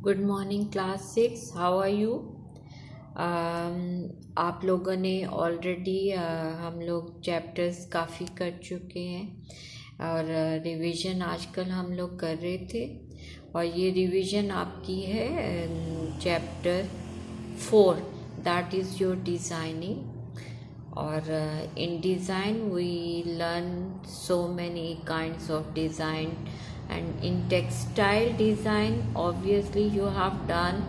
Good morning class 6, how are you. आप लोगों ने ऑलरेडी हम लोग चैप्टर्स काफ़ी कर चुके हैं और रिवीजन आजकल हम लोग कर रहे थे और ये रिवीजन आपकी है chapter 4, that is your designing. और in design we learn so many kinds of design, and in textile design obviously you have done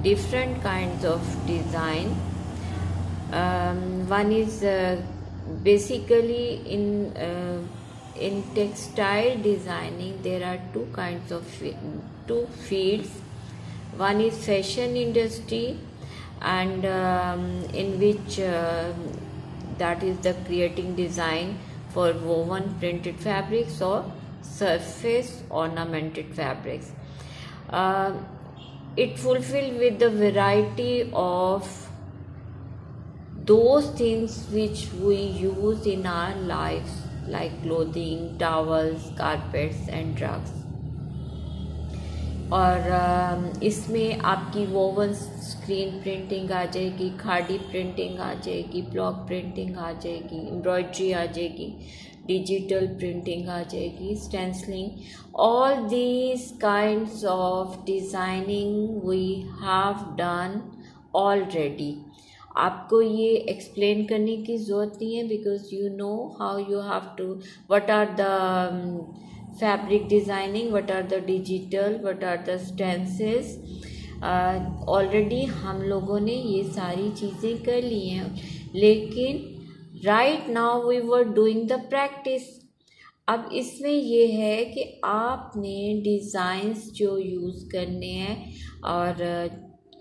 different kinds of design. One is basically in textile designing there are two kinds of two fields. One is fashion industry, and in which that is the creating design for woven printed fabrics or surface ornamented fabrics. It fulfill with the variety of those things which we use in our lives, like clothing, towels, carpets and rugs. और इसमें आपकी woven screen printing आ जाएगी, खाड़ी printing आ जाएगी, block printing आ जाएगी, एम्ब्रॉयडरी आ जाएगी, डिजिटल प्रिंटिंग आ जाएगी, stencilling. All these kinds of designing we have done already. आपको ये एक्सप्लेन करने की ज़रूरत नहीं है, because you know how you have to, what are the fabric designing, what are the digital, what are the stencils. Already हम लोगों ने ये सारी चीज़ें कर ली हैं, लेकिन right now we were doing the practice. अब इसमें ये है कि आपने डिज़ाइंस जो यूज़ करने हैं और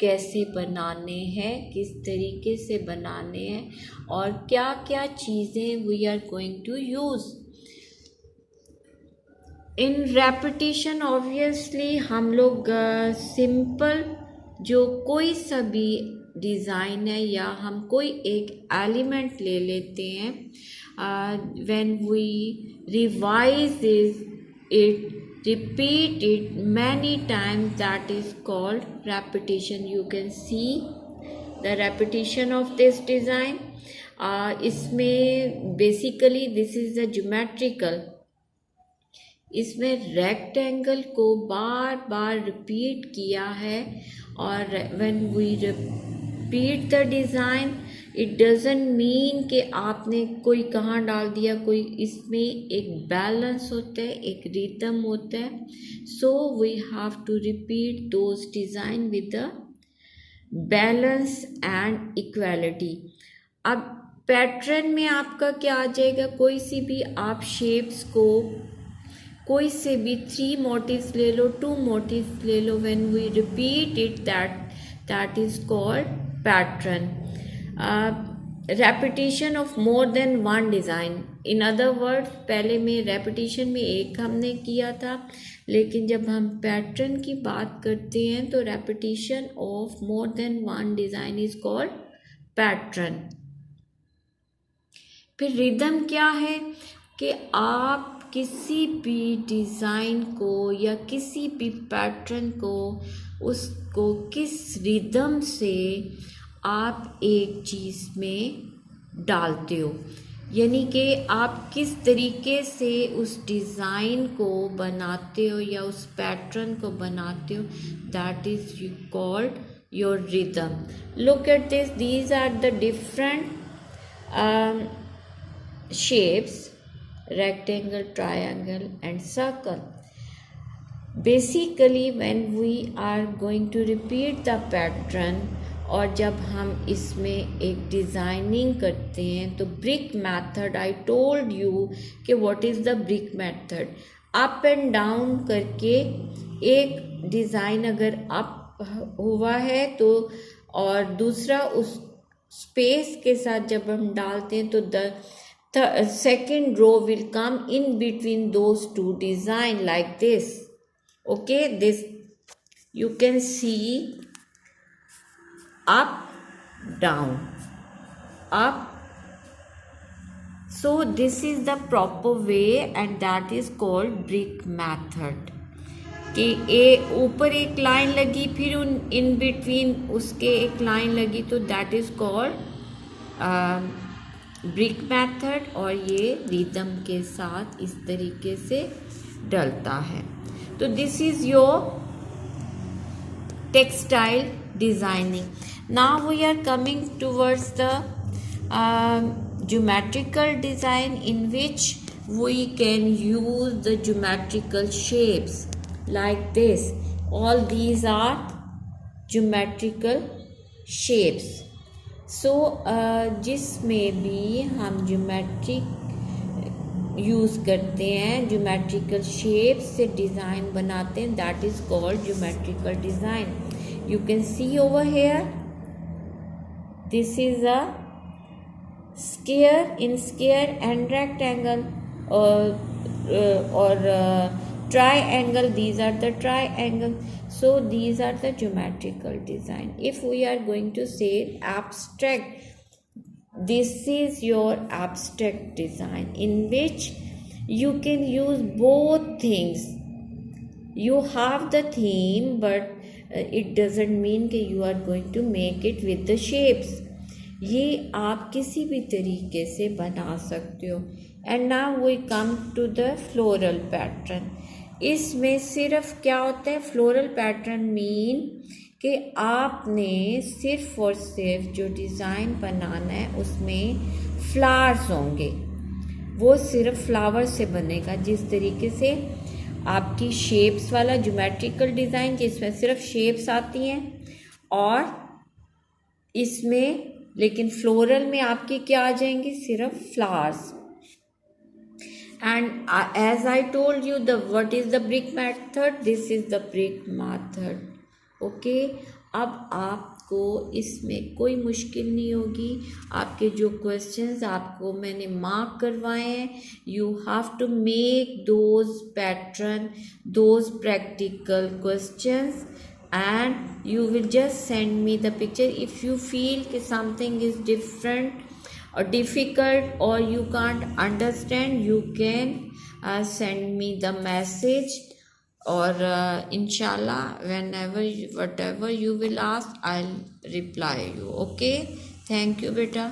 कैसे बनाने हैं, किस तरीके से बनाने हैं और क्या क्या चीज़ें we are going to use. In repetition obviously हम लोग सिंपल जो कोई सा भी डिज़ाइन है या हम कोई एक एलिमेंट ले लेते हैं, when we revise it, repeat it many times, that is called repetition. You can see the repetition of this design. इसमें basically this is the geometrical. इसमें रेक्टेंगल को बार बार रिपीट किया है और when we repeat the design, it doesn't mean कि आपने कोई कहाँ डाल दिया, कोई इसमें एक बैलेंस होता है, एक रिदम होता है. So we have to repeat those design with the balance and equality. अब पैटर्न में आपका क्या आ जाएगा, कोई सी भी आप शेप्स को कोई से भी 3 मोटिव्स ले लो, 2 मोटिव्स ले लो, when we repeat it that is called pattern. Repetition of more than one design. In other words, पहले में रेपिटेशन में एक हमने किया था, लेकिन जब हम पैटर्न की बात करते हैं तो repetition of more than one design is called pattern. फिर रिदम क्या है कि आप किसी भी डिज़ाइन को या किसी भी पैटर्न को, उसको किस रिदम से आप एक चीज़ में डालते हो, यानी कि आप किस तरीके से उस डिज़ाइन को बनाते हो या उस पैटर्न को बनाते हो, that is you called your rhythm. Look at this, these are the different shapes, rectangle, triangle and circle. Basically when we are going to repeat the pattern, और जब हम इसमें एक डिज़ाइनिंग करते हैं तो brick method, I told you कि what is the brick method. Up and down करके एक डिज़ाइन अगर अप हुआ है तो, और दूसरा उस स्पेस के साथ जब हम डालते हैं तो the second row will come in between those two design like this. Okay, this you can see up, down, up. So this is the proper way and that is called brick method. कि ए ऊपर एक line लगी फिर उन in between उसके एक line लगी, तो that is called brick method, और ये रिदम के साथ इस तरीके से डलता है। तो this is your textile designing. Now we are coming towards the geometrical design, in which we can use the geometrical shapes like this. All these are geometrical shapes. So जिसमें भी हम geometric यूज़ करते हैं, geometrical shape से design बनाते हैं, that is called geometrical design. You can see over here, this is a square, in square and rectangle और triangle, these are the triangle. So these are the geometrical design. If we are going to say abstract, this is your abstract design, in which you can use both things. You have the theme, but it doesn't mean that you are going to make it with the shapes. ये आप किसी भी तरीके से बना सकते हो। And now we come to the floral pattern. इसमें सिर्फ क्या होता है, फ्लोरल पैटर्न मीन कि आपने सिर्फ और सिर्फ जो डिज़ाइन बनाना है उसमें फ्लावर्स होंगे, वो सिर्फ फ्लावर से बनेगा। जिस तरीके से आपकी शेप्स वाला ज्योमेट्रिकल डिज़ाइन जिसमें सिर्फ शेप्स आती हैं, और इसमें लेकिन फ्लोरल में आपकी क्या आ जाएंगी, सिर्फ flowers. And as I told you, what is the brick method? This is the brick method. Okay, अब आपको इसमें कोई मुश्किल नहीं होगी। आपके जो क्वेश्चंस आपको मैंने मार्क करवाए हैं, you have to make those pattern, those practical questions, and you will just send me the picture. If you feel that something is different or difficult or you can't understand, you can send me the message, or inshallah whenever whatever you will ask, I'll reply you. Okay, thank you beta.